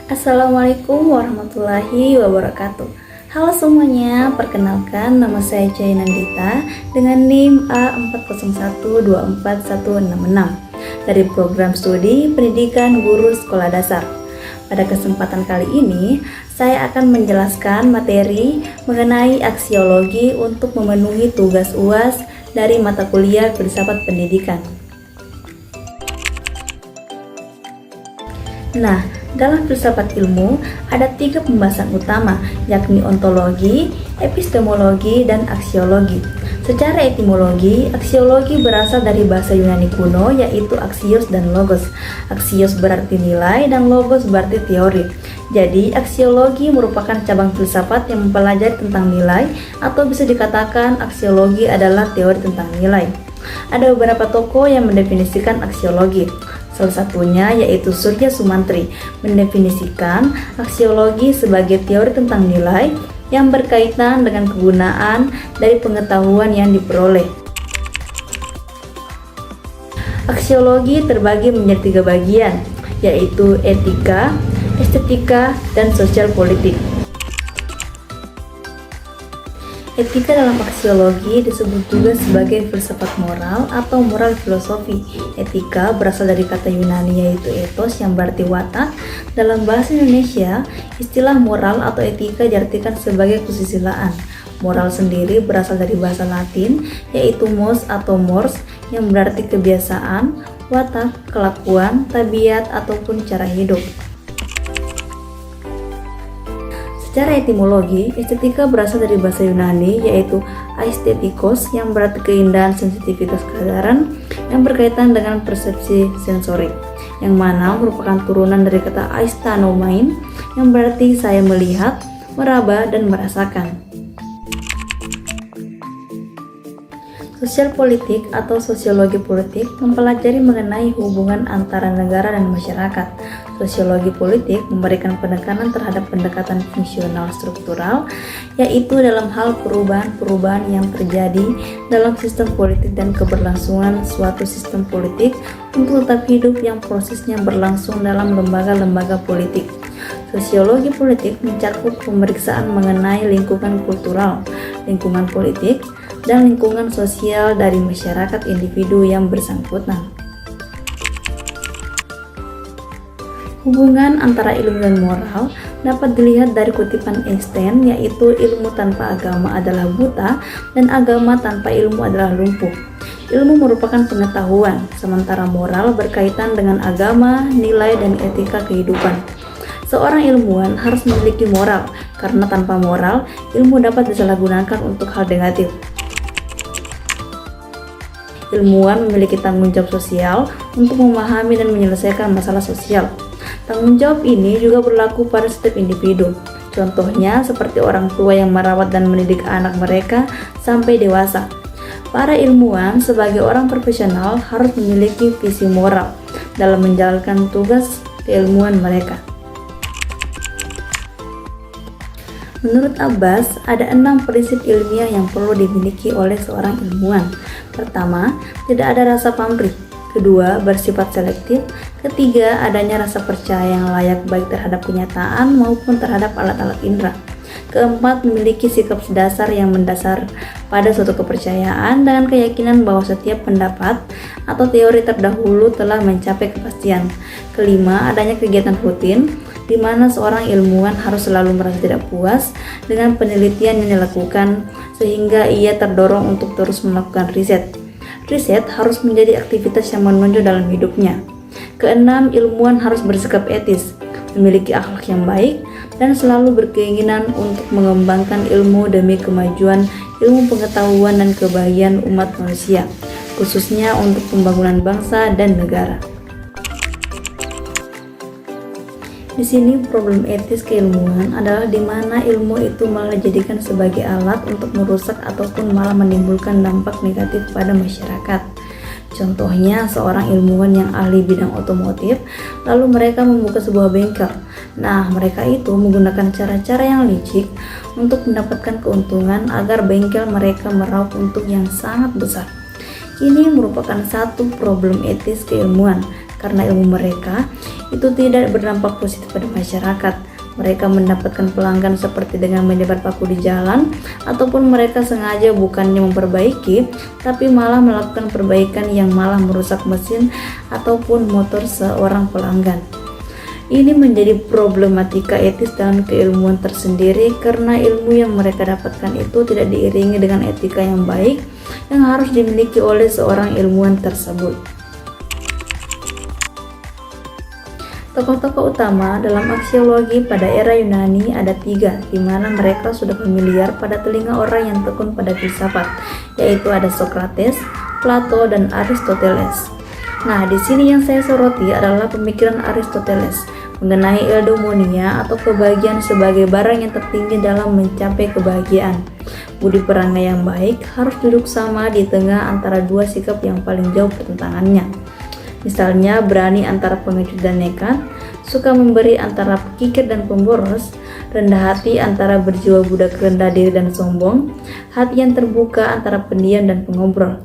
Assalamualaikum warahmatullahi wabarakatuh. Halo semuanya, perkenalkan nama saya Chai Nandita dengan NIM A40124166 dari program studi Pendidikan Guru Sekolah Dasar. Pada kesempatan kali ini, saya akan menjelaskan materi mengenai aksiologi untuk memenuhi tugas UAS dari mata kuliah Filsafat Pendidikan. Nah, dalam filsafat ilmu ada 3 pembahasan utama, yakni ontologi, epistemologi, dan aksiologi. Secara etimologi, aksiologi berasal dari bahasa Yunani kuno, yaitu aksios dan logos. Aksios berarti nilai dan logos berarti teori. Jadi, aksiologi merupakan cabang filsafat yang mempelajari tentang nilai, atau bisa dikatakan aksiologi adalah teori tentang nilai. Ada beberapa tokoh yang mendefinisikan aksiologi. Salah satunya yaitu Surya Sumantri, mendefinisikan aksiologi sebagai teori tentang nilai yang berkaitan dengan kegunaan dari pengetahuan yang diperoleh. Aksiologi terbagi menjadi 3 bagian, yaitu etika, estetika, dan sosial politik. Etika dalam aksiologi disebut juga sebagai filsafat moral atau moral filosofi. Etika berasal dari kata Yunani yaitu ethos yang berarti watak. Dalam bahasa Indonesia, istilah moral atau etika diartikan sebagai kesusilaan. Moral sendiri berasal dari bahasa Latin yaitu mos atau mores yang berarti kebiasaan, watak, kelakuan, tabiat, ataupun cara hidup. Secara etimologi, estetika berasal dari bahasa Yunani yaitu aesthetikos yang berarti keindahan, sensitivitas kesadaran yang berkaitan dengan persepsi sensorik, yang mana merupakan turunan dari kata aistanomain yang berarti saya melihat, meraba, dan merasakan. Sosial politik atau sosiologi politik mempelajari mengenai hubungan antara negara dan masyarakat. Sosiologi politik memberikan penekanan terhadap pendekatan fungsional struktural, yaitu dalam hal perubahan-perubahan yang terjadi dalam sistem politik dan keberlangsungan suatu sistem politik untuk tetap hidup yang prosesnya berlangsung dalam lembaga-lembaga politik. Sosiologi politik mencakup pemeriksaan mengenai lingkungan kultural, lingkungan politik, dan lingkungan sosial dari masyarakat individu yang bersangkutan. Hubungan antara ilmu dan moral dapat dilihat dari kutipan Einstein, yaitu ilmu tanpa agama adalah buta dan agama tanpa ilmu adalah lumpuh. Ilmu merupakan pengetahuan, sementara moral berkaitan dengan agama, nilai, dan etika kehidupan. Seorang ilmuwan harus memiliki moral, karena tanpa moral, ilmu dapat disalahgunakan untuk hal negatif. Ilmuwan memiliki tanggung jawab sosial untuk memahami dan menyelesaikan masalah sosial. Tanggung jawab ini juga berlaku pada setiap individu. Contohnya seperti orang tua yang merawat dan mendidik anak mereka sampai dewasa. Para ilmuwan sebagai orang profesional harus memiliki visi moral dalam menjalankan tugas keilmuan mereka. Menurut Abbas, ada 6 prinsip ilmiah yang perlu dimiliki oleh seorang ilmuwan. Pertama, tidak ada rasa pamrih. Kedua, bersifat selektif. Ketiga, adanya rasa percaya yang layak baik terhadap kenyataan maupun terhadap alat-alat indera. Keempat, memiliki sikap dasar yang mendasar pada suatu kepercayaan dengan keyakinan bahwa setiap pendapat atau teori terdahulu telah mencapai kepastian. Kelima, adanya kegiatan rutin di mana seorang ilmuwan harus selalu merasa tidak puas dengan penelitian yang dilakukan sehingga ia terdorong untuk terus melakukan riset. Riset harus menjadi aktivitas yang menonjol dalam hidupnya. Keenam, ilmuwan harus bersikap etis, memiliki akhlak yang baik, dan selalu berkeinginan untuk mengembangkan ilmu demi kemajuan ilmu pengetahuan dan kebahagiaan umat manusia, khususnya untuk pembangunan bangsa dan negara. Di sini problem etis keilmuan adalah di mana ilmu itu malah dijadikan sebagai alat untuk merusak ataupun malah menimbulkan dampak negatif pada masyarakat. Contohnya seorang ilmuwan yang ahli bidang otomotif, lalu mereka membuka sebuah bengkel. Nah, mereka itu menggunakan cara-cara yang licik untuk mendapatkan keuntungan agar bengkel mereka meraup untung yang sangat besar. Ini merupakan satu problem etis keilmuan, karena ilmu mereka itu tidak berdampak positif pada masyarakat. Mereka mendapatkan pelanggan seperti dengan menyebar paku di jalan, ataupun mereka sengaja bukannya memperbaiki, tapi malah melakukan perbaikan yang malah merusak mesin ataupun motor seorang pelanggan. Ini menjadi problematika etis dalam keilmuan tersendiri karena ilmu yang mereka dapatkan itu tidak diiringi dengan etika yang baik yang harus dimiliki oleh seorang ilmuwan tersebut. Tokoh-tokoh utama dalam aksiologi pada era Yunani ada 3, di mana mereka sudah familiar pada telinga orang yang tekun pada filsafat, yaitu ada Socrates, Plato, dan Aristoteles. Nah, di sini yang saya soroti adalah pemikiran Aristoteles mengenai eudaimonia atau kebahagiaan sebagai barang yang tertinggi dalam mencapai kebahagiaan. Budi perangai yang baik harus duduk sama di tengah antara dua sikap yang paling jauh pertentangannya. Misalnya berani antara pengecut dan nekat, suka memberi antara kikir dan pemboros, rendah hati antara berjiwa budak rendah diri dan sombong, hati yang terbuka antara pendiam dan pengobrol.